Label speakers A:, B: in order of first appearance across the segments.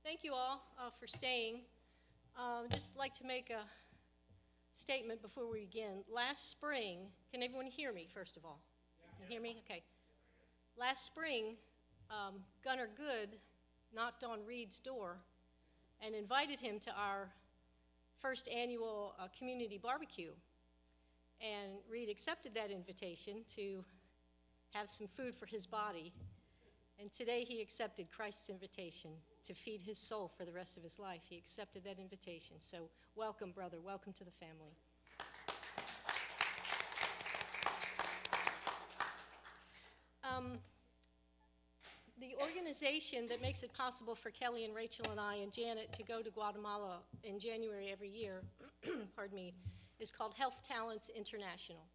A: Thank you all for staying. Just like to make a statement before we begin. Last spring, can everyone hear me, first of all? Can you hear me? Okay. Last spring, Gunnar Good knocked on Reed's door and invited him to our first annual community barbecue. And Reed accepted that invitation to have some food for his body. And today he accepted Christ's invitation to feed his soul for the rest of his life. He accepted that invitation. So welcome, brother. Welcome to the family. The organization that makes it possible for Kelly and Rachel and I and Janet to go to Guatemala in January every year, pardon me, is called Health Talents International.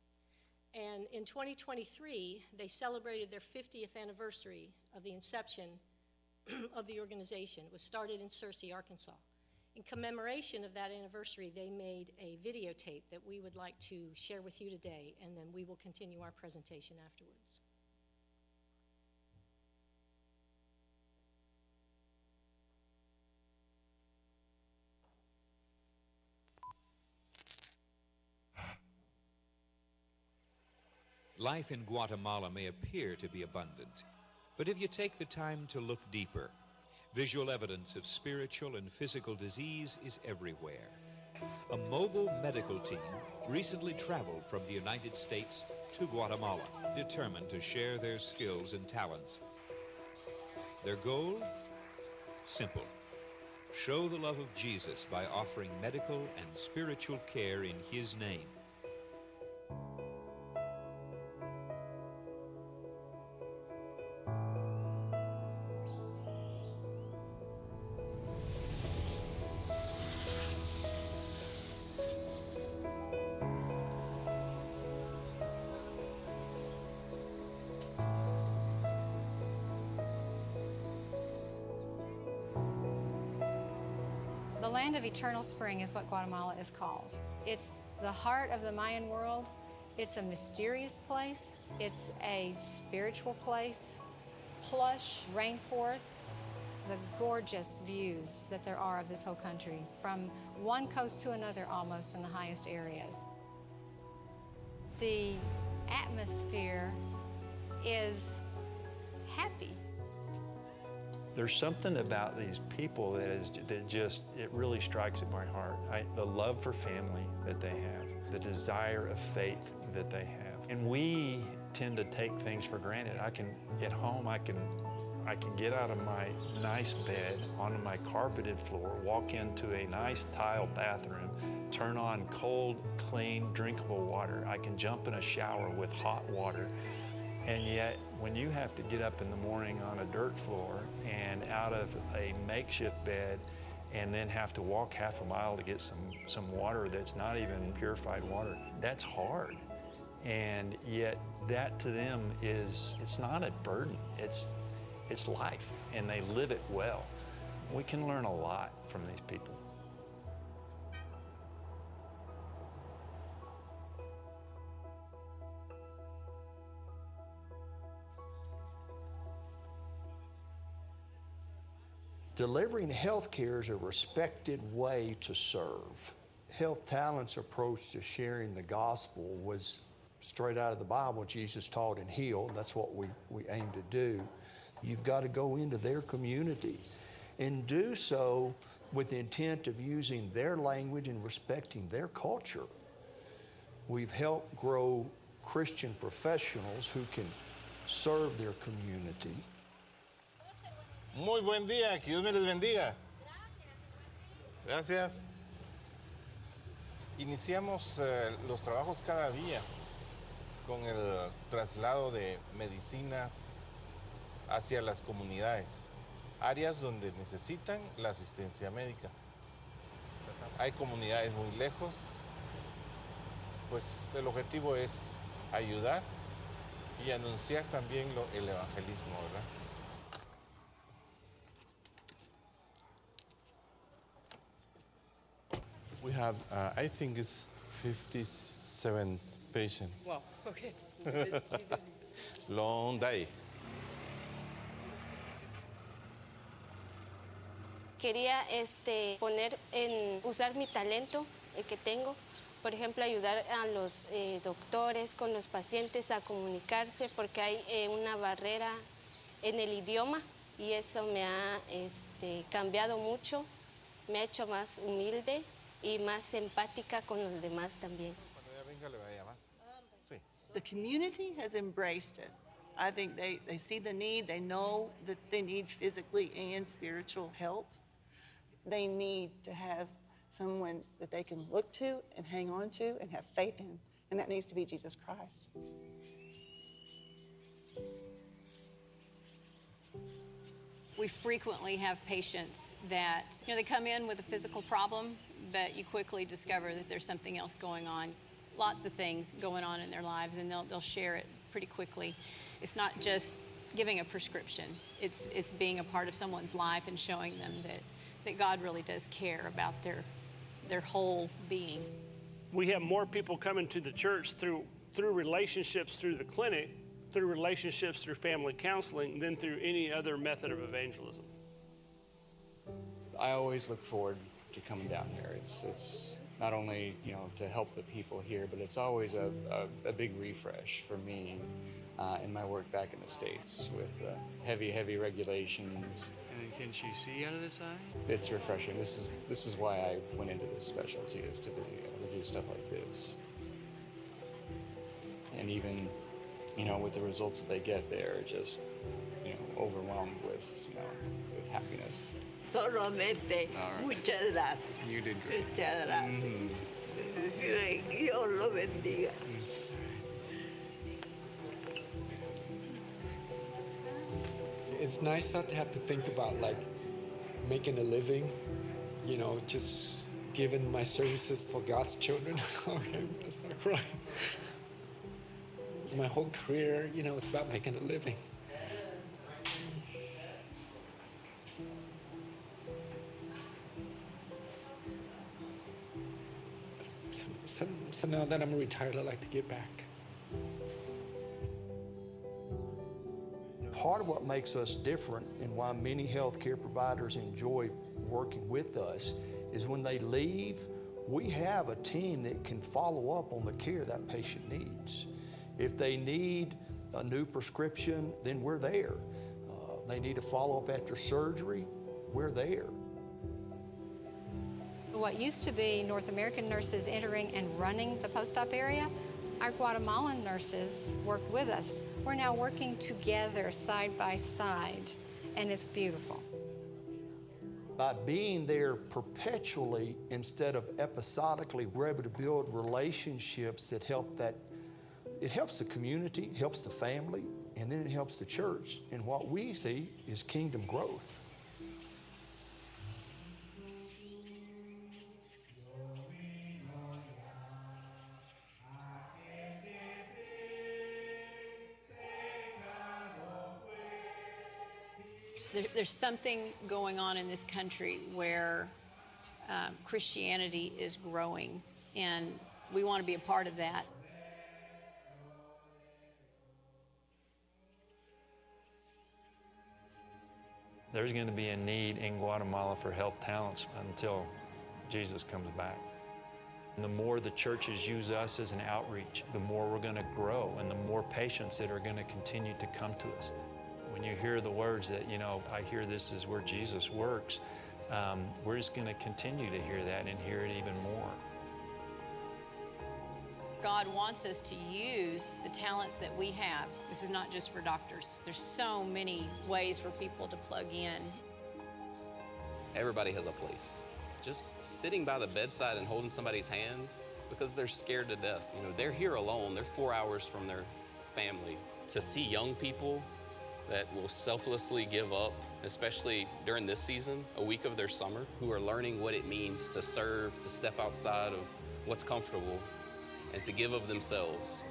A: And in 2023, they celebrated their 50th anniversary of the inception of the organization. It was started in Searcy, Arkansas. In commemoration of that anniversary, they made a videotape that we would like to share with you today, and then we will continue our presentation afterwards.
B: Life in Guatemala may appear to be abundant, but if you take the time to look deeper, visual evidence of spiritual and physical disease is everywhere. A mobile medical team recently traveled from the United States to Guatemala, determined to share their skills and talents. Their goal? Simple. Show the love of Jesus by offering medical and spiritual care in His name.
C: The land of eternal spring is what Guatemala is called. It's the heart of the Mayan world. It's a mysterious place. It's a spiritual place. Plush rainforests, the gorgeous views that there are of this whole country, from one coast to another almost in the highest areas. The atmosphere is happy.
D: There's something about these people that it really strikes at my heart. The love for family that they have, the desire of faith that they have. And we tend to take things for granted. At home, I can get out of my nice bed onto my carpeted floor, walk into a nice tile bathroom, turn on cold, clean, drinkable water. I can jump in a shower with hot water. And yet, when you have to get up in the morning on a dirt floor and out of a makeshift bed and then have to walk half a mile to get some water that's not even purified water, that's hard. And yet, that to them it's not a burden, it's life, and they live it well. We can learn a lot from these people.
E: Delivering health care is a respected way to serve. Health Talent's approach to sharing the gospel was straight out of the Bible. Jesus taught and healed. That's what we aim to do. You've got to go into their community and do so with the intent of using their language and respecting their culture. We've helped grow Christian professionals who can serve their community.
F: Muy buen día, que Dios me les bendiga. Gracias. Iniciamos los trabajos cada día con el traslado de medicinas hacia las comunidades, áreas donde necesitan la asistencia médica. Hay comunidades muy lejos, pues el objetivo es ayudar y anunciar también el evangelismo, ¿verdad? We have, I think it's 57 patients.
A: Wow, okay.
F: Long day.
G: quería usar mi talento que tengo, por ejemplo, ayudar a los doctores con los pacientes a comunicarse porque hay una barrera en el idioma y eso me ha cambiado mucho, me ha hecho más humilde y más empática con los demás también.
F: Cuando ella venga le va a llamar. Sí.
H: The community has embraced us. I think they see the need, they know that they need physically and spiritual help. They need to have someone that they can look to and hang on to and have faith in, and that needs to be Jesus Christ.
I: We frequently have patients that, they come in with a physical problem, but you quickly discover that there's something else going on. Lots of things going on in their lives, and they'll share it pretty quickly. It's not just giving a prescription. It's being a part of someone's life and showing them that God really does care about their whole being.
J: We have more people coming to the church through relationships through the clinic, through relationships through family counseling, than through any other method of evangelism.
K: I always look forward to coming down here. It's not only to help the people here, but it's always a big refresh for me in my work back in the States with heavy regulations.
L: And can she see out of this eye?
K: It's refreshing. This is why I went into this specialty, is to be able to do stuff like this. And even with the results that they get, they're just overwhelmed with happiness.
H: Solamente. Muchas gracias.
K: You did great.
H: Muchas gracias. Dios lo bendiga.
M: It's nice not to have to think about making a living, just giving my services for God's children. Okay, let's not cry. My whole career, it's about making a living. So now that I'm retired, I'd like to get back.
E: Part of what makes us different and why many healthcare providers enjoy working with us is when they leave, we have a team that can follow up on the care that patient needs. If they need a new prescription, then we're there. They need a follow-up after surgery, we're there.
C: What used to be North American nurses entering and running the post-op area, our Guatemalan nurses worked with us. We're now working together side by side, and it's beautiful.
E: By being there perpetually instead of episodically, we're able to build relationships that it helps the community, helps the family, and then it helps the church. And what we see is kingdom growth.
I: There's something going on in this country where Christianity is growing, and we want to be a part of that.
D: There's going to be a need in Guatemala for health talents until Jesus comes back. And the more the churches use us as an outreach, the more we're going to grow and the more patients that are going to continue to come to us. When you hear the words that, I hear this is where Jesus works, we're just going to continue to hear that and hear it even more.
I: God wants us to use the talents that we have. This is not just for doctors. There's so many ways for people to plug in.
N: Everybody has a place. Just sitting by the bedside and holding somebody's hand because they're scared to death. They're here alone. They're 4 hours from their family. To see young people that will selflessly give up, especially during this season, a week of their summer, who are learning what it means to serve, to step outside of what's comfortable, and to give of themselves.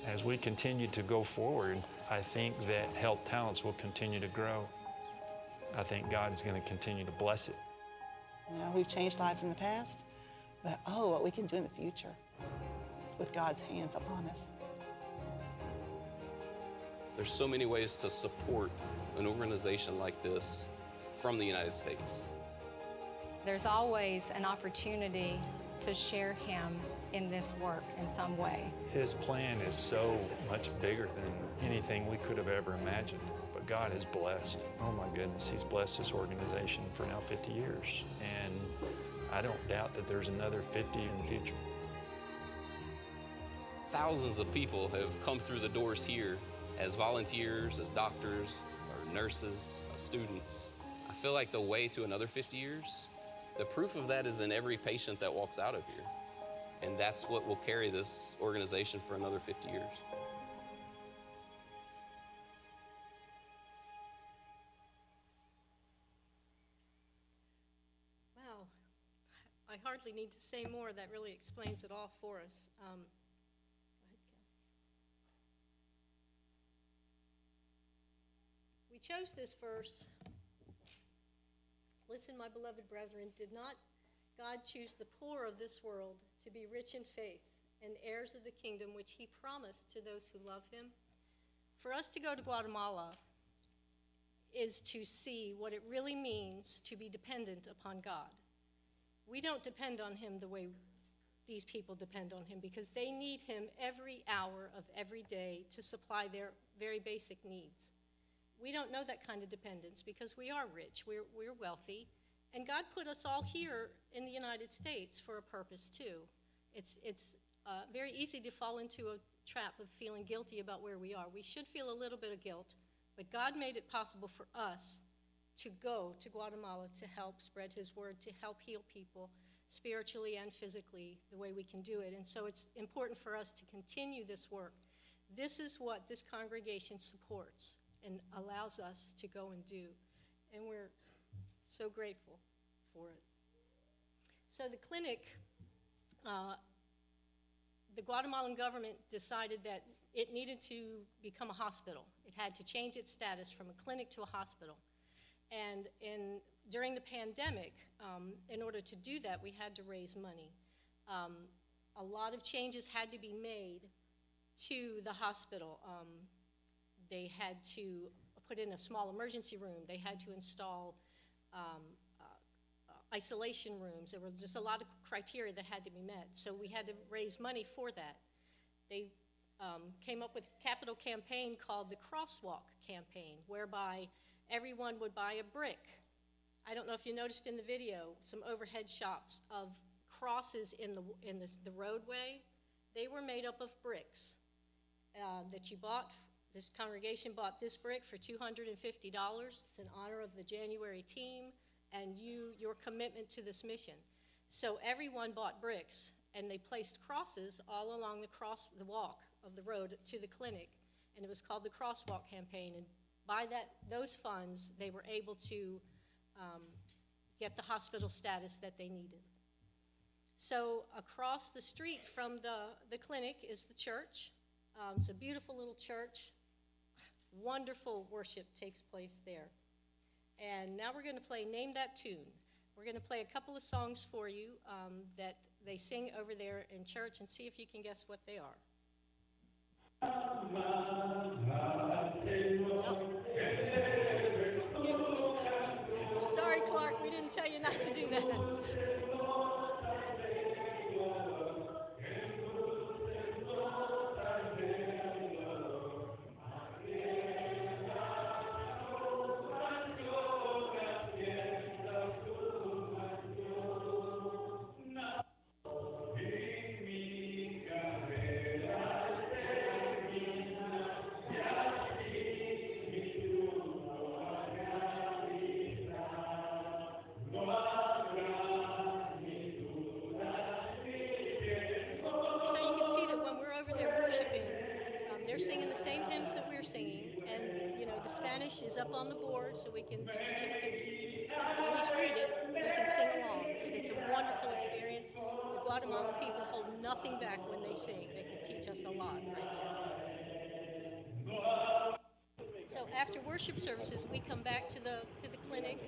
D: As we continue to go forward, I think that health talents will continue to grow. I think God is going to continue to bless it.
H: We've changed lives in the past, but what we can do in the future with God's hands upon us.
N: There's so many ways to support an organization like this from the United States.
C: There's always an opportunity to share him in this work in some way.
D: His plan is so much bigger than anything we could have ever imagined. But God is blessed. Oh my goodness, he's blessed this organization for now 50 years. And I don't doubt that there's another 50 in the future.
N: Thousands of people have come through the doors here as volunteers, as doctors, or nurses, as students. I feel like the way to another 50 years, the proof of that is in every patient that walks out of here. And that's what will carry this organization for another 50 years.
A: Wow. I hardly need to say more. That really explains it all for us. Go ahead, Ken. We chose this verse. Listen, my beloved brethren, did not God choose the poor of this world to be rich in faith and heirs of the kingdom which he promised to those who love him? For us to go to Guatemala is to see what it really means to be dependent upon God. We don't depend on him the way these people depend on him, because they need him every hour of every day to supply their very basic needs. We don't know that kind of dependence because we are rich, we're wealthy, and God put us all here in the United States for a purpose too. It's very easy to fall into a trap of feeling guilty about where we are. We should feel a little bit of guilt, but God made it possible for us to go to Guatemala to help spread his word, to help heal people spiritually and physically the way we can do it. And so it's important for us to continue this work. This is what this congregation supports and allows us to go and do. And we're so grateful for it. So the clinic, the Guatemalan government decided that it needed to become a hospital. It had to change its status from a clinic to a hospital. And during the pandemic, in order to do that, we had to raise money. A lot of changes had to be made to the hospital. They had to put in a small emergency room. They had to install isolation rooms. There were just a lot of criteria that had to be met. So we had to raise money for that. They came up with a capital campaign called the Crosswalk Campaign, whereby everyone would buy a brick. I don't know if you noticed in the video some overhead shots of crosses in the roadway. They were made up of bricks that you bought. This congregation bought this brick for $250. It's in honor of the January team and your commitment to this mission. So everyone bought bricks, and they placed crosses all along the walk of the road to the clinic, and it was called the Crosswalk Campaign. And by those funds, they were able to get the hospital status that they needed. So across the street from the clinic is the church. It's a beautiful little church. Wonderful worship takes place there. And now we're going to play Name That Tune. We're going to play a couple of songs for you that they sing over there in church, and see if you can guess what they are. Sorry, Clark, we didn't tell you not to do that. So you can see that when we're over there worshiping, they're singing the same hymns that we're singing, and you know the Spanish is up on the board, so we can, those of you who can at least read it, we can sing along, and it's a wonderful experience. The Guatemalan people hold nothing back when they sing. They can teach us a lot right here. So after worship services, we come back to the clinic,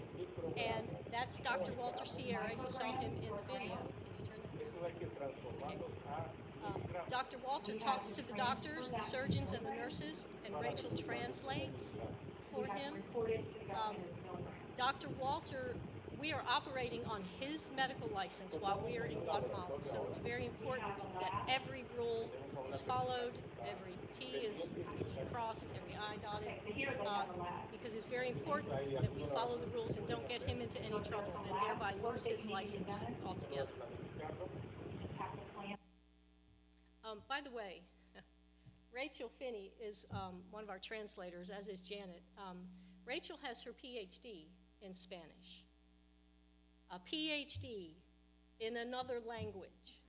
A: and that's Dr. Walter Sierra. You saw him in the video. Can you turn that down? Okay. Dr. Walter talks to the doctors, the surgeons, and the nurses, and Rachel translates for him. Dr. Walter, we are operating on his medical license while we are in Guatemala, so it's very important that every rule is followed, every T is crossed, every I dotted, because it's very important that we follow the rules and don't get him into any trouble and thereby lose his license altogether. By the way, Rachel Finney is one of our translators, as is Janet. Rachel has her PhD in Spanish. A PhD in another language.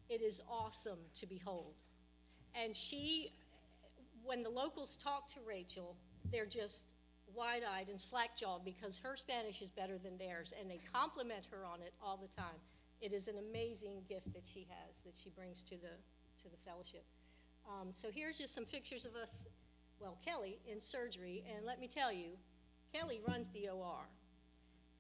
A: It is awesome to behold. And she, when the locals talk to Rachel, they're just wide-eyed and slack-jawed because her Spanish is better than theirs, and they compliment her on it all the time. It is an amazing gift that she has, that she brings to the fellowship. So here's just some pictures of us, well, Kelly in surgery, and let me tell you, Kelly runs the OR.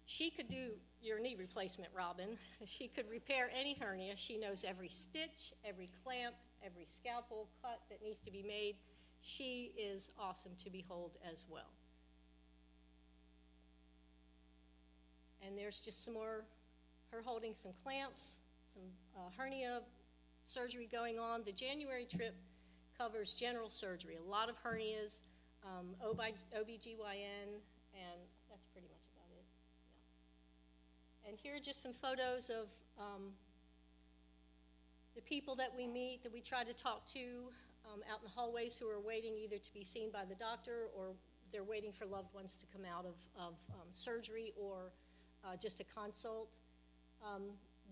A: She could do your knee replacement, Robin. She could repair any hernia. She knows every stitch, every clamp, every scalpel cut that needs to be made. She is awesome to behold as well. And there's just some more, her holding some clamps, some hernia surgery going on. The January trip covers general surgery, a lot of hernias, OB-GYN, and that's pretty much about it. Yeah. And here are just some photos of the people that we meet, that we try to talk to out in the hallways, who are waiting either to be seen by the doctor or they're waiting for loved ones to come out of surgery or just a consult.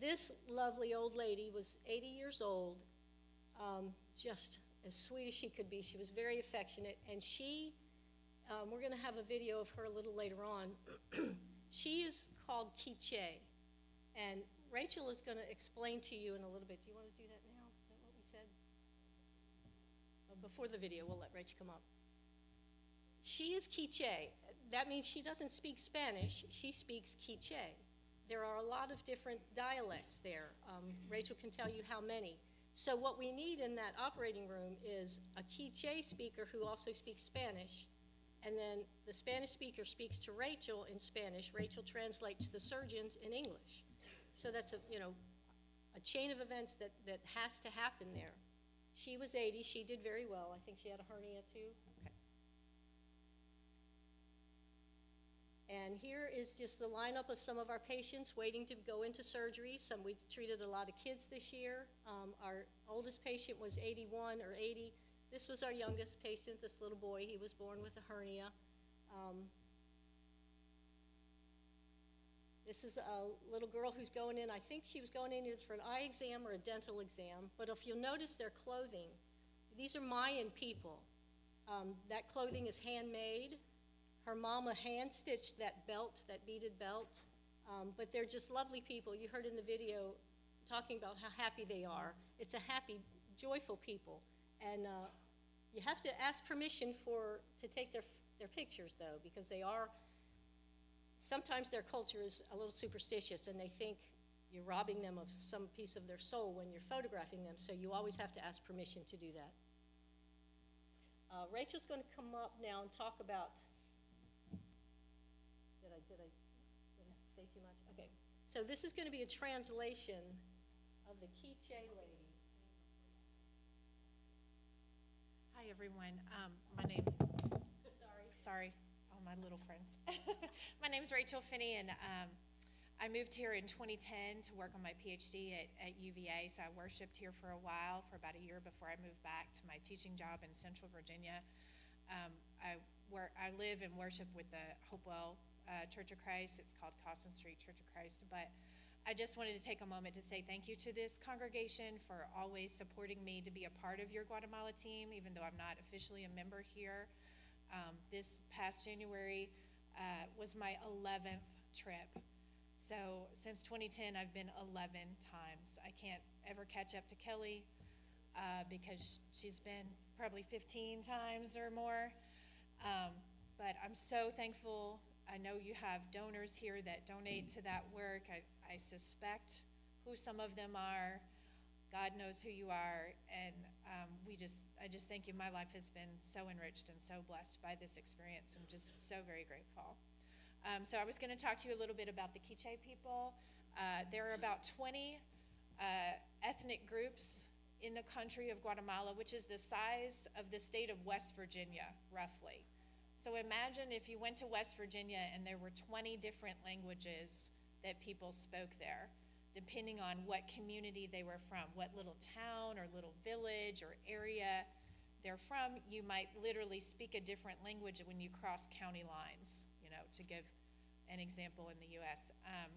A: This lovely old lady was 80 years old, just as sweet as she could be. She was very affectionate, and she, we're going to have a video of her a little later on. She is called Quiche, and Rachel is going to explain to you in a little bit. Do you want to do that now? Is that what we said? Before the video, we'll let Rachel come up. She is Quiche. That means she doesn't speak Spanish, she speaks Quiche. There are a lot of different dialects there. Rachel can tell you how many. So what we need in that operating room is a Quiche speaker who also speaks Spanish, and then the Spanish speaker speaks to Rachel in Spanish. Rachel translates to the surgeons in English. So that's a chain of events that has to happen there. She was 80. She did very well. I think she had a hernia too. Okay. And here is just the lineup of some of our patients waiting to go into surgery. We treated a lot of kids this year. Our oldest patient was 81 or 80. This was our youngest patient, this little boy. He was born with a hernia. This is a little girl who's going in. I think she was going in either for an eye exam or a dental exam. But if you'll notice their clothing, these are Mayan people. That clothing is handmade. Her mama hand-stitched that belt, that beaded belt, but they're just lovely people. You heard in the video talking about how happy they are. It's a happy, joyful people, and you have to ask permission to take their pictures, though, because they are, sometimes their culture is a little superstitious, and they think you're robbing them of some piece of their soul when you're photographing them, so you always have to ask permission to do that. Rachel's going to come up now and talk about. Did I say too much? Okay. So this is going to be a translation of the Quiche lady.
O: Hi, everyone. Sorry, all my little friends. My name is Rachel Finney, and I moved here in 2010 to work on my PhD at UVA, so I worshiped here for a while, for about a year before I moved back to my teaching job in Central Virginia. I live and worship with the Hopewell Church of Christ. It's called Cawson Street Church of Christ, but I just wanted to take a moment to say thank you to this congregation for always supporting me to be a part of your Guatemala team, even though I'm not officially a member here. This past January was my 11th trip. So since 2010, I've been 11 times. I can't ever catch up to Kelly because she's been probably 15 times or more. But I'm so thankful. I know you have donors here that donate to that work. I suspect who some of them are. God knows who you are, and I just thank you. My life has been so enriched and so blessed by this experience. I'm just so very grateful. So I was going to talk to you a little bit about the Quiche people. There are about 20 ethnic groups in the country of Guatemala, which is the size of the state of West Virginia, roughly. So imagine if you went to West Virginia and there were 20 different languages that people spoke there, depending on what community they were from, what little town or little village or area they're from. You might literally speak a different language when you cross county lines, to give an example in the U.S.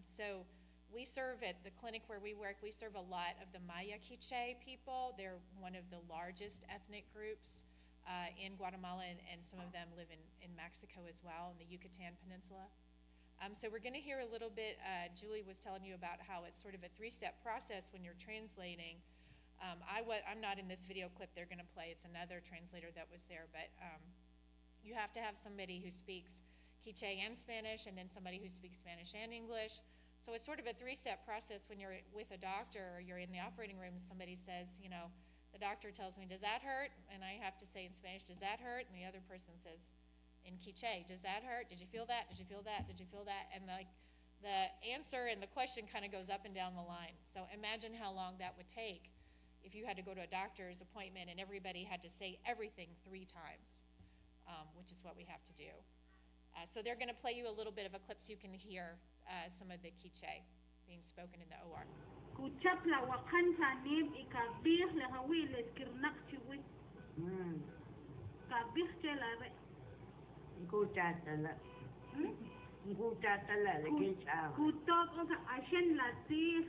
O: So we serve at the clinic where we work, we serve a lot of the Maya Quiche people. They're one of the largest ethnic groups in Guatemala, and some of them live in Mexico as well, in the Yucatan Peninsula. So we're going to hear a little bit, Julie was telling you about how it's sort of a three-step process when you're translating. I'm not in this video clip they're going to play. It's another translator that was there, but you have to have somebody who speaks Quiche and Spanish, and then somebody who speaks Spanish and English. So it's sort of a three-step process when you're with a doctor or you're in the operating room and somebody says, the doctor tells me, does that hurt? And I have to say in Spanish, does that hurt? And the other person says in Quiche, does that hurt? Did you feel that? Did you feel that? Did you feel that? And the answer and the question kind of goes up and down the line. So imagine how long that would take if you had to go to a doctor's appointment and everybody had to say everything 3 times, which is what we have to do. So they're going to play you a little bit of a clip so you can hear some of the Quiche being spoken in the OR.
P: Kuchapla wakanta nim ikabih lehawi leskirnak chiwi. Kabih chelare.
Q: Kutatala. Kutatala lekincha.
P: Kutok oka ashen lati.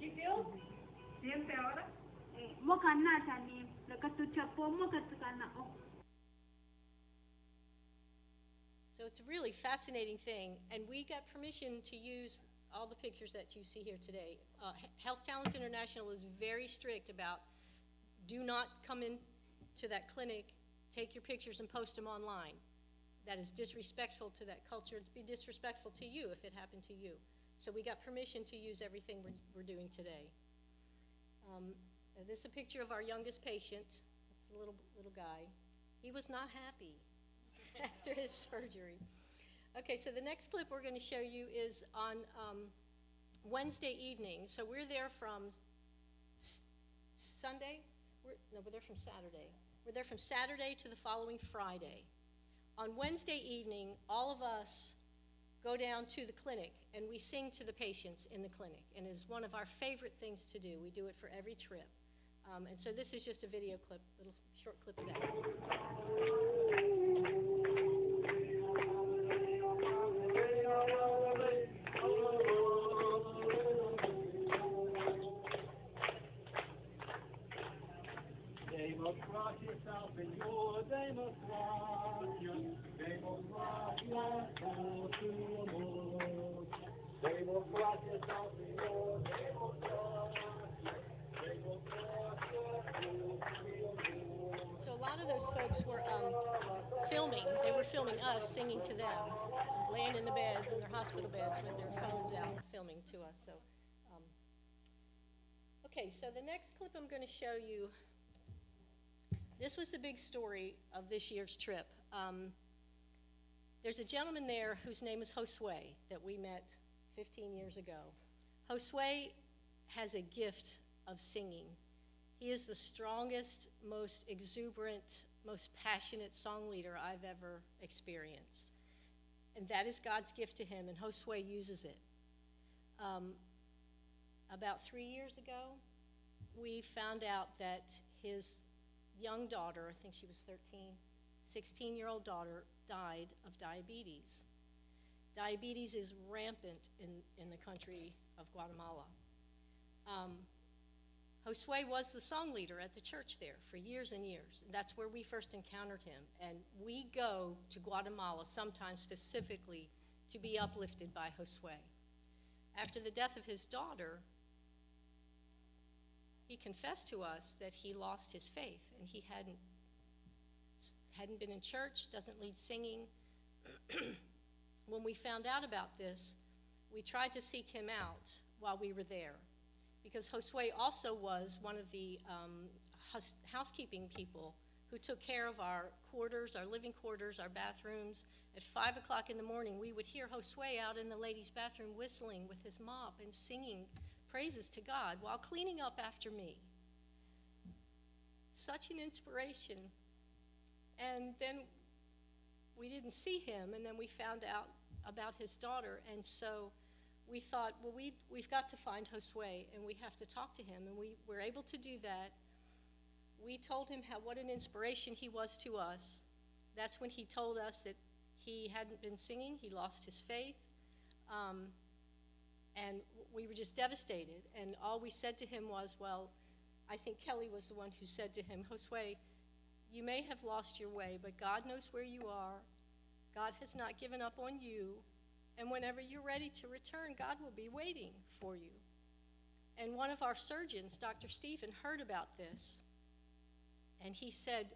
Q: ¿Sí vio? ¿Siente ahora?
P: Mokana tanim. Lekatuchapo mokatukana o.
A: So it's a really fascinating thing, and we got permission to use all the pictures that you see here today. Health Talents International is very strict about do not come into that clinic, take your pictures and post them online. That is disrespectful to that culture. It'd be disrespectful to you if it happened to you. So we got permission to use everything we're doing today. This is a picture of our youngest patient. That's the little guy. He was not happy after his surgery. Okay, so the next clip we're going to show you is on Wednesday evening. So we're there from Sunday? We're there from Saturday. We're there from Saturday to the following Friday. On Wednesday evening, all of us go down to the clinic and we sing to the patients in the clinic. And it's one of our favorite things to do. We do it for every trip. And so this is just a video clip, little short clip of that. So a lot of those folks were filming. They were filming us singing to them, laying in the beds, in their hospital beds with their phones out, filming to us. So, okay, so the next clip I'm going to show you, this was the big story of this year's trip. There's a gentleman there whose name is Josue that we met 15 years ago. Josue has a gift of singing. He is the strongest, most exuberant, most passionate song leader I've ever experienced. And that is God's gift to him, and Josue uses it. About 3 years ago, we found out that his young daughter, I think she was 13, 16-year-old daughter, died of diabetes. Diabetes is rampant in the country of Guatemala. Josue was the song leader at the church there for years and years. And that's where we first encountered him. And we go to Guatemala sometimes specifically to be uplifted by Josue. After the death of his daughter, he confessed to us that he lost his faith and he hadn't been in church, doesn't lead singing. When we found out about this, we tried to seek him out while we were there. because Josue also was one of the housekeeping people who took care of our quarters, our living quarters, our bathrooms. At 5 o'clock in the morning, we would hear Josue out in the ladies' bathroom whistling with his mop and singing praises to God while cleaning up after me. Such an inspiration. And then we didn't see him, and then we found out about his daughter, and so we thought, well, we've got to find Josue, and we have to talk to him, and we were able to do that. We told him what an inspiration he was to us. That's when he told us that he hadn't been singing, he lost his faith, and we were just devastated, and all we said to him was, well, I think Kelly was the one who said to him, Josue, you may have lost your way, but God knows where you are. God has not given up on you, and whenever you're ready to return, God will be waiting for you. And one of our surgeons, Dr. Stephen, heard about this, and he said,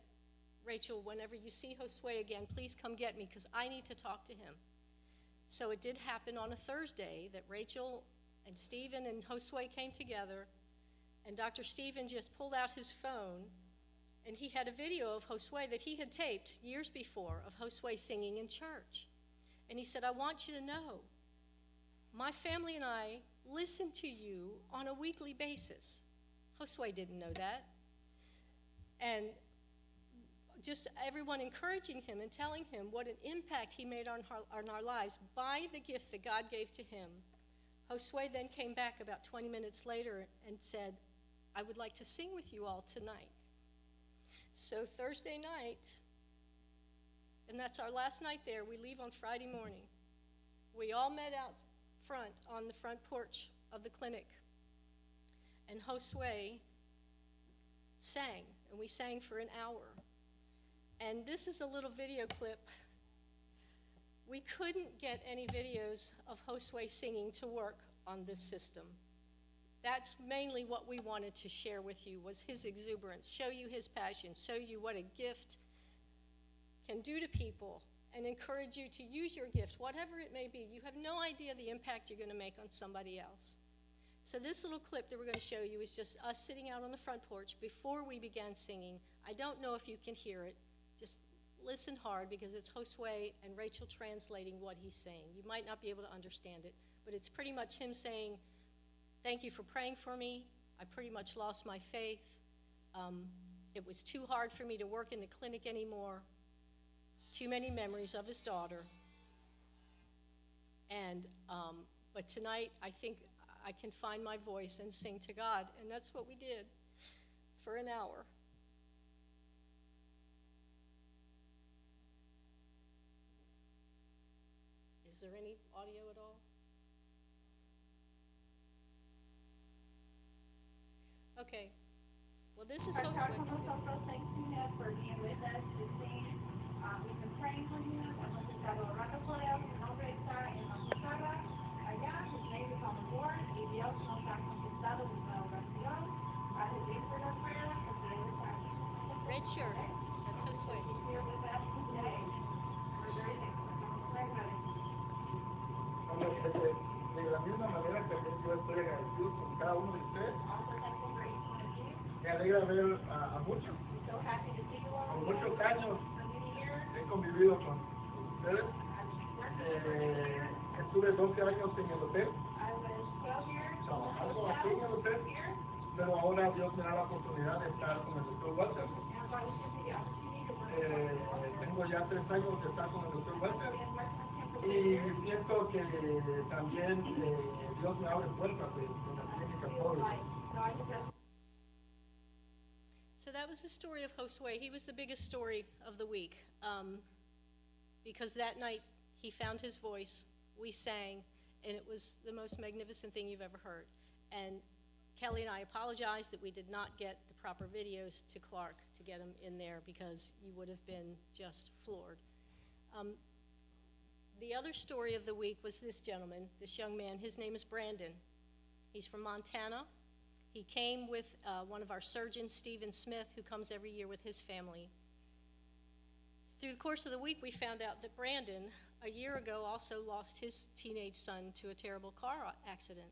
A: Rachel, whenever you see Josue again, please come get me because I need to talk to him. So it did happen on a Thursday that Rachel and Stephen and Josue came together, and Dr. Stephen just pulled out his phone, and he had a video of Josue that he had taped years before of Josue singing in church. And he said, I want you to know, my family and I listen to you on a weekly basis. Josue didn't know that. And just everyone encouraging him and telling him what an impact he made on our lives by the gift that God gave to him. Josue then came back about 20 minutes later and said, I would like to sing with you all tonight. So Thursday night, and that's our last night there, we leave on Friday morning. We all met out front on the front porch of the clinic, and Josue sang, and we sang for an hour. And this is a little video clip. We couldn't get any videos of Josue singing to work on this system. That's mainly what we wanted to share with you, was his exuberance, show you his passion, show you what a gift can do to people, and encourage you to use your gift, whatever it may be. You have no idea the impact you're going to make on somebody else. So this little clip that we're going to show you is just us sitting out on the front porch before we began singing. I don't know if you can hear it. Just listen hard, because it's Josue and Rachel translating what he's saying. You might not be able to understand it, but it's pretty much him saying, thank you for praying for me. I pretty much lost my faith. It was too hard for me to work in the clinic anymore. Too many memories of his daughter. And, but tonight I think I can find my voice and sing to God. And that's what we did for an hour. Is there any audio at all? Okay. Well, this is Josue.
P: Thank you for being with us this evening. We've been praying for you. Hemos estado orando por él. Su nombre está en la pizarra allá. His name is on the board. Y Dios nos ha contestado nuestra oración. God has answered our prayer because Él está aquí.
A: Red shirt. That's Josue.
P: He's here with us today. We're very thankful. Vamos a orar.
R: De la misma manera que yo estoy agradecido con cada uno de ustedes. Me alegra ver a muchos. Por muchos años he convivido con ustedes. Estuve 12 años en el hotel, trabajando aquí en el hotel, pero ahora Dios me da la oportunidad de estar con el doctor Walter. Tengo ya 3 años de estar con el doctor Walter. Y siento que también Dios me abre puertas de la clínica pobre.
A: So that was the story of Josue. He was the biggest story of the week, because that night he found his voice, we sang, and it was the most magnificent thing you've ever heard. And Kelly and I apologize that we did not get the proper videos to Clark to get him in there, because you would have been just floored. The other story of the week was this gentleman, this young man. His name is Brandon. He's from Montana. He came with one of our surgeons, Stephen Smith, who comes every year with his family. Through the course of the week, we found out that Brandon, a year ago, also lost his teenage son to a terrible car accident.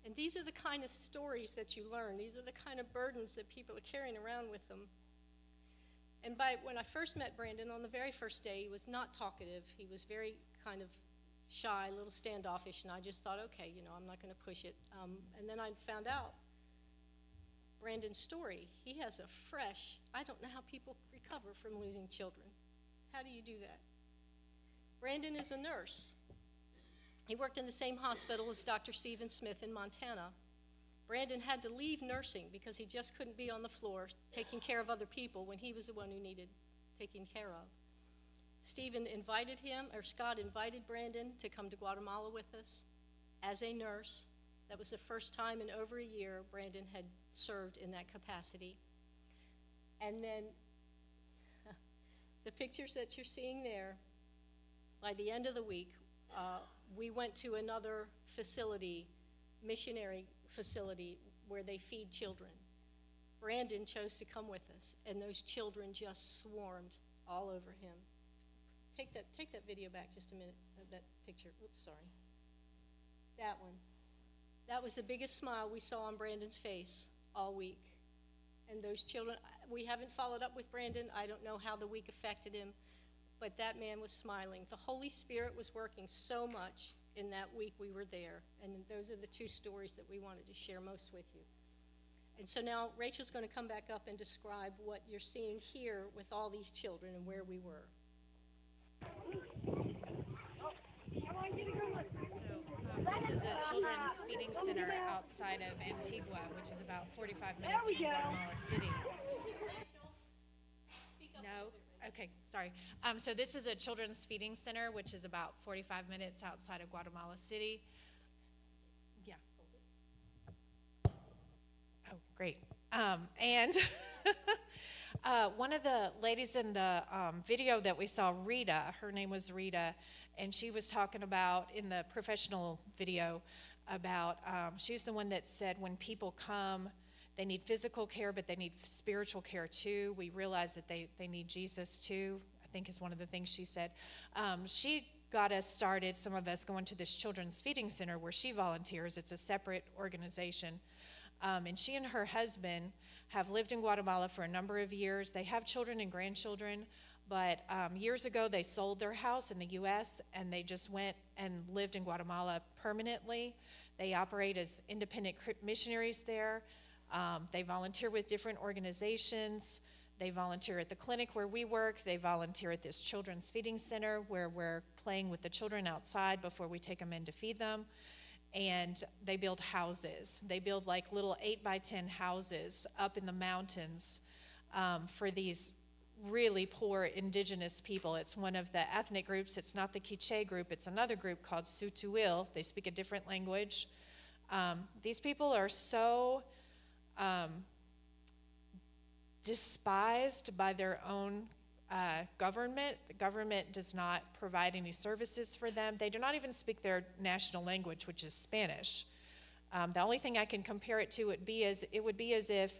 A: And these are the kind of stories that you learn. These are the kind of burdens that people are carrying around with them. And when I first met Brandon, on the very first day, he was not talkative. He was very kind of shy, a little standoffish, and I just thought, okay, I'm not going to push it. And then I found out Brandon's story. He has a fresh, I don't know how people recover from losing children. How do you do that? Brandon is a nurse. He worked in the same hospital as Dr. Stephen Smith in Montana. Brandon had to leave nursing because he just couldn't be on the floor taking care of other people when he was the one who needed taken care of. Scott invited Brandon to come to Guatemala with us as a nurse. That was the first time in over a year Brandon had served in that capacity. And then the pictures that you're seeing there, by the end of the week, we went to another facility, missionary facility, where they feed children. Brandon chose to come with us, and those children just swarmed all over him. Take that video back just a minute, that picture. Oops, sorry. That one. That was the biggest smile we saw on Brandon's face all week. And those children, we haven't followed up with Brandon. I don't know how the week affected him, but that man was smiling. The Holy Spirit was working so much in that week we were there. And those are the two stories that we wanted to share most with you. And so now Rachel's going to come back up and describe what you're seeing here with all these children and where we were.
O: This is a children's feeding center outside of Antigua, which is about 45 minutes from Guatemala City. No? Okay, sorry. So this is a children's feeding center, which is about 45 minutes outside of Guatemala City. Yeah. Oh, great. And one of the ladies in the video that we saw, Rita, her name was Rita, and she was talking about, in the professional video, about, she's the one that said when people come, they need physical care, but they need spiritual care too. We realize that they need Jesus too, I think is one of the things she said. She got us started, some of us, going to this children's feeding center where she volunteers. It's a separate organization. And she and her husband have lived in Guatemala for a number of years. They have children and grandchildren, but years ago they sold their house in the U.S. and they just went and lived in Guatemala permanently. They operate as independent missionaries there. They volunteer with different organizations. They volunteer at the clinic where we work. They volunteer at this children's feeding center where we're playing with the children outside before we take them in to feed them. And they build houses. They build like little 8x10 houses up in the mountains for these really poor indigenous people. It's one of the ethnic groups. It's not the Quiche group. It's another group called Sutuil. They speak a different language. These people are so despised by their own government. The government does not provide any services for them. They do not even speak their national language, which is Spanish. The only thing I can compare it to would be as if,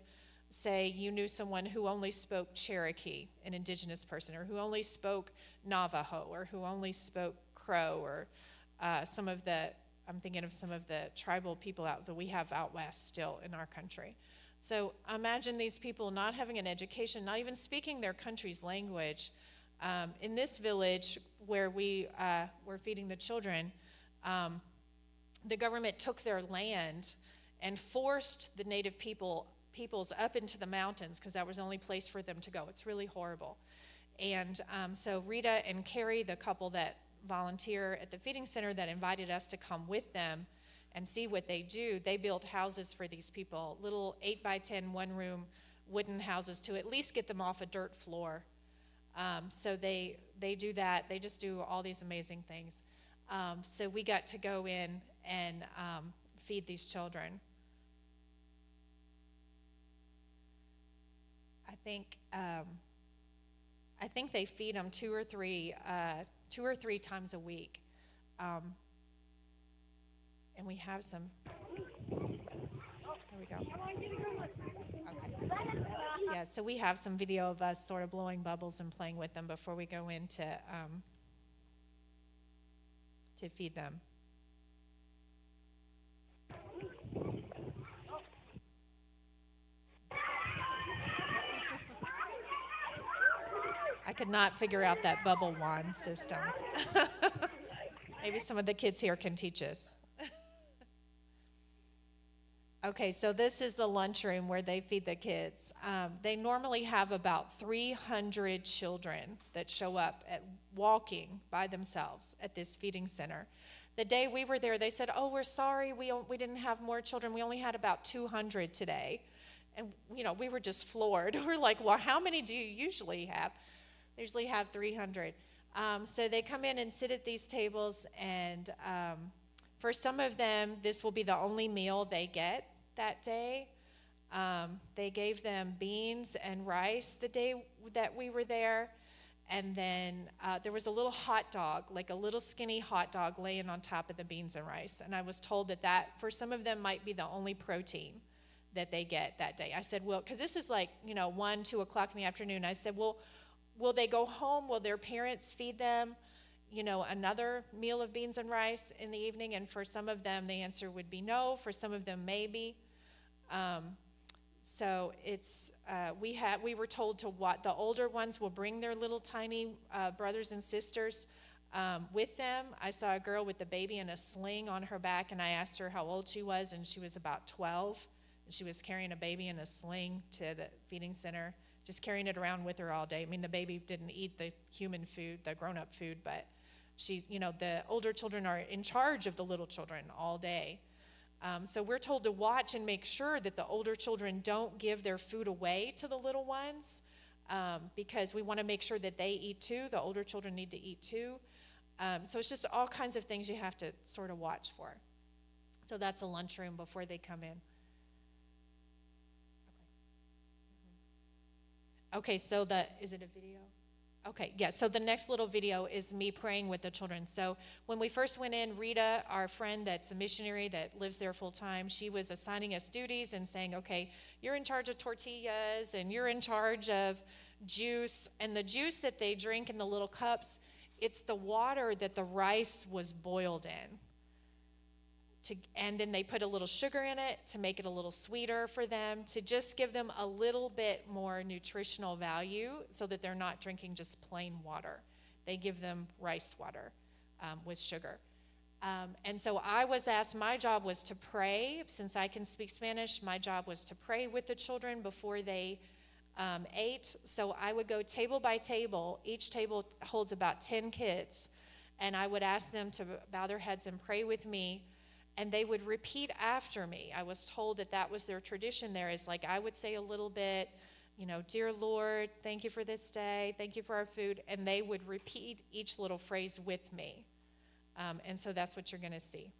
O: say, you knew someone who only spoke Cherokee, an indigenous person, or who only spoke Navajo, or who only spoke Crow, or I'm thinking of some of the tribal people that we have out west still in our country. So imagine these people not having an education, not even speaking their country's language. In this village where we were feeding the children, the government took their land and forced the native peoples up into the mountains because that was the only place for them to go. It's really horrible. And so Rita and Carrie, the couple that volunteer at the feeding center that invited us to come with them and see what they do, they build houses for these people, little 8x10 one-room wooden houses to at least get them off a dirt floor. So they do that. They just do all these amazing things. So we got to go in and feed these children. I think they feed them two or three times a week. And we have some, there we go. Okay. Yeah, so we have some video of us sort of blowing bubbles and playing with them before we go in to feed them. could not figure out that bubble wand system. Maybe some of the kids here can teach us. Okay, so this is the lunchroom where they feed the kids. They normally have about 300 children that show up at walking by themselves at this feeding center. The day we were there, they said, "Oh, we're sorry, we didn't have more children. We only had about 200 today." And, we were just floored. We're like, "Well, how many do you usually have?" They usually have 300. So they come in and sit at these tables, and for some of them, this will be the only meal they get that day. They gave them beans and rice the day that we were there. And then there was a little hot dog, like a little skinny hot dog laying on top of the beans and rice. And I was told that for some of them might be the only protein that they get that day. I said, well, because this is like, 1, 2 o'clock in the afternoon. I said, well, will they go home? Will their parents feed them, another meal of beans and rice in the evening? And for some of them, the answer would be no. For some of them, maybe. So it's we were told to what the older ones will bring their little tiny brothers and sisters with them. I saw a girl with a baby in a sling on her back, and I asked her how old she was, and she was about 12, and she was carrying a baby in a sling to the feeding center, just carrying it around with her all day. I mean, the baby didn't eat the human food, the grown-up food, but she, the older children are in charge of the little children all day. So we're told to watch and make sure that the older children don't give their food away to the little ones, because we want to make sure that they eat too. The older children need to eat too. So it's just all kinds of things you have to sort of watch for. So that's a lunchroom before they come in. Okay, so is it a video? Okay, yeah, so the next little video is me praying with the children. So when we first went in, Rita, our friend that's a missionary that lives there full time, she was assigning us duties and saying, okay, you're in charge of tortillas and you're in charge of juice. And the juice that they drink in the little cups, it's the water that the rice was boiled in. And then they put a little sugar in it to make it a little sweeter for them, to just give them a little bit more nutritional value so that they're not drinking just plain water. They give them rice water with sugar. And so I was asked, my job was to pray. Since I can speak Spanish, my job was to pray with the children before they ate. So I would go table by table. Each table holds about 10 kids. And I would ask them to bow their heads and pray with me. And they would repeat after me. I was told that was their tradition there, is like I would say a little bit, dear Lord, thank you for this day, thank you for our food, and they would repeat each little phrase with me. And so that's what you're going to see.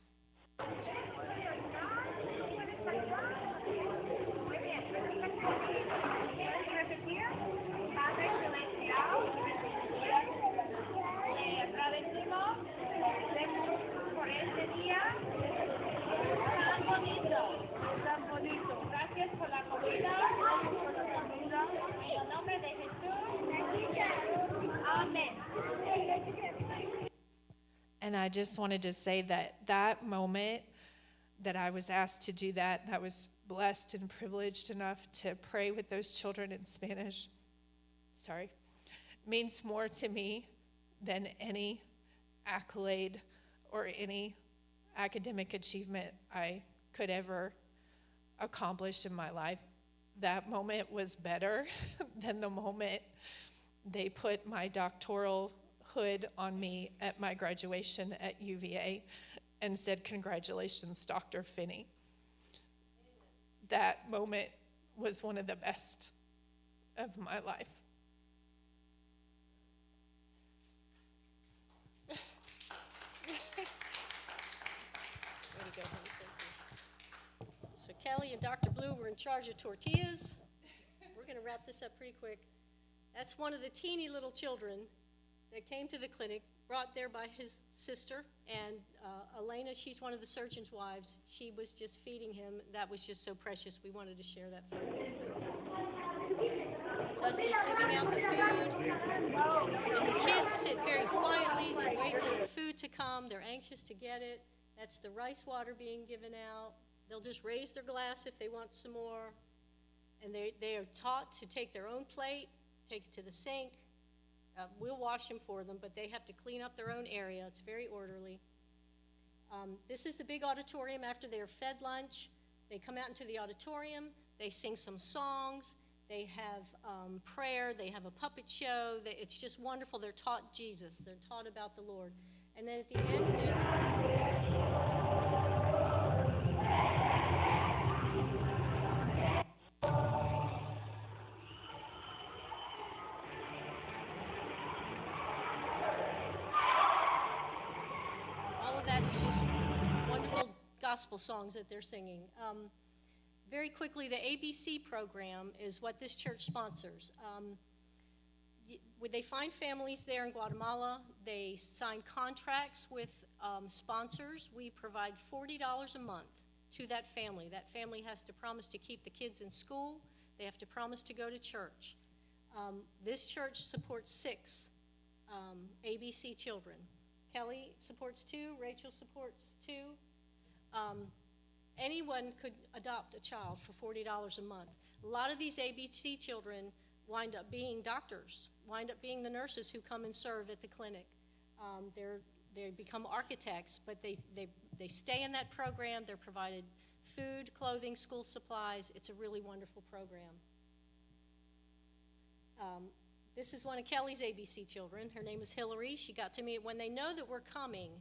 O: And I just wanted to say that moment that I was asked to do that, I was blessed and privileged enough to pray with those children in Spanish, means more to me than any accolade or any academic achievement I could ever accomplish in my life. That moment was better than the moment they put my doctoral hood on me at my graduation at UVA and said, "Congratulations, Dr. Finney." That moment was one of the best of my life.
A: So Kelly and Dr. Blue were in charge of tortillas. We're going to wrap this up pretty quick. That's one of the teeny little children that came to the clinic, brought there by his sister. And Elena, she's one of the surgeon's wives. She was just feeding him. That was just so precious. We wanted to share that photo. It's us just giving out the food. And the kids sit very quietly. They wait for the food to come. They're anxious to get it. That's the rice water being given out. They'll just raise their glass if they want some more. And they are taught to take their own plate, take it to the sink, We'll wash them for them, but they have to clean up their own area. It's very orderly. This is the big auditorium after they're fed lunch. They come out into the auditorium, they sing some songs, they have prayer, they have a puppet show. It's just wonderful. They're taught Jesus, they're taught about the Lord. And then at the end, all of that is just wonderful gospel songs that they're singing. Very quickly, the ABC program is what this church sponsors. They find families there in Guatemala. They sign contracts with sponsors. We provide $40 a month to that family. That family has to promise to keep the kids in school. They have to promise to go to church. This church supports 6 ABC children. Kelly supports 2. Rachel supports 2. Anyone could adopt a child for $40 a month. A lot of these ABC children wind up being doctors, wind up being the nurses who come and serve at the clinic. They become architects, but they stay in that program. They're provided food, clothing, school supplies. It's a really wonderful program. This is one of Kelly's ABC children. Her name is Hillary. She got to meet, when they know that we're coming,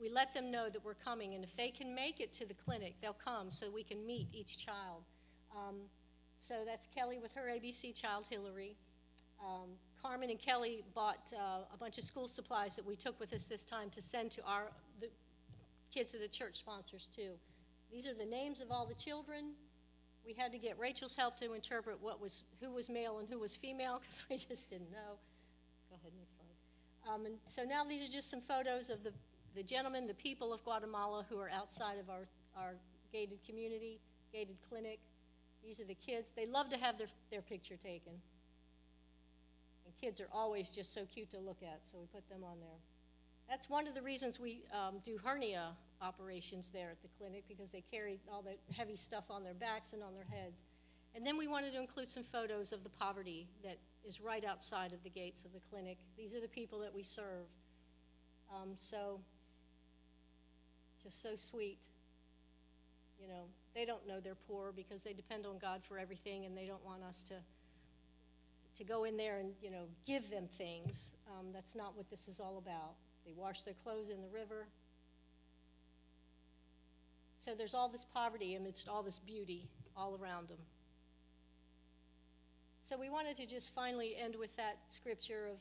A: we let them know that we're coming, and if they can make it to the clinic, they'll come so we can meet each child. So that's Kelly with her ABC child, Hillary. Carmen and Kelly bought a bunch of school supplies that we took with us this time to send to the kids of the church sponsors too. These are the names of all the children. We had to get Rachel's help to interpret who was male and who was female, because we just didn't know. Go ahead, next slide. And so now these are just some photos of the gentlemen, the people of Guatemala who are outside of our gated community, gated clinic. These are the kids. They love to have their picture taken. And kids are always just so cute to look at, so we put them on there. That's one of the reasons we do hernia operations there at the clinic, because they carry all the heavy stuff on their backs and on their heads. And then we wanted to include some photos of the poverty that is right outside of the gates of the clinic. These are the people that we serve. So, just so sweet. You know, they don't know they're poor because they depend on God for everything, and they don't want us to go in there and, you know, give them things. That's not what this is all about. They wash their clothes in the river. So there's all this poverty amidst all this beauty all around them. So we wanted to just finally end with that scripture of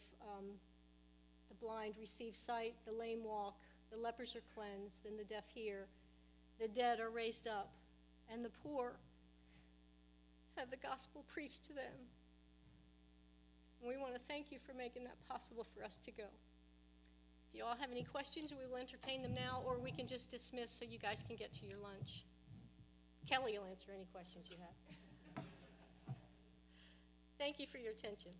A: the blind receive sight, the lame walk, the lepers are cleansed, and the deaf hear, the dead are raised up, and the poor have the gospel preached to them. And we want to thank you for making that possible for us to go. If you all have any questions, we will entertain them now, or we can just dismiss so you guys can get to your lunch. Kelly will answer any questions you have. Thank you for your attention.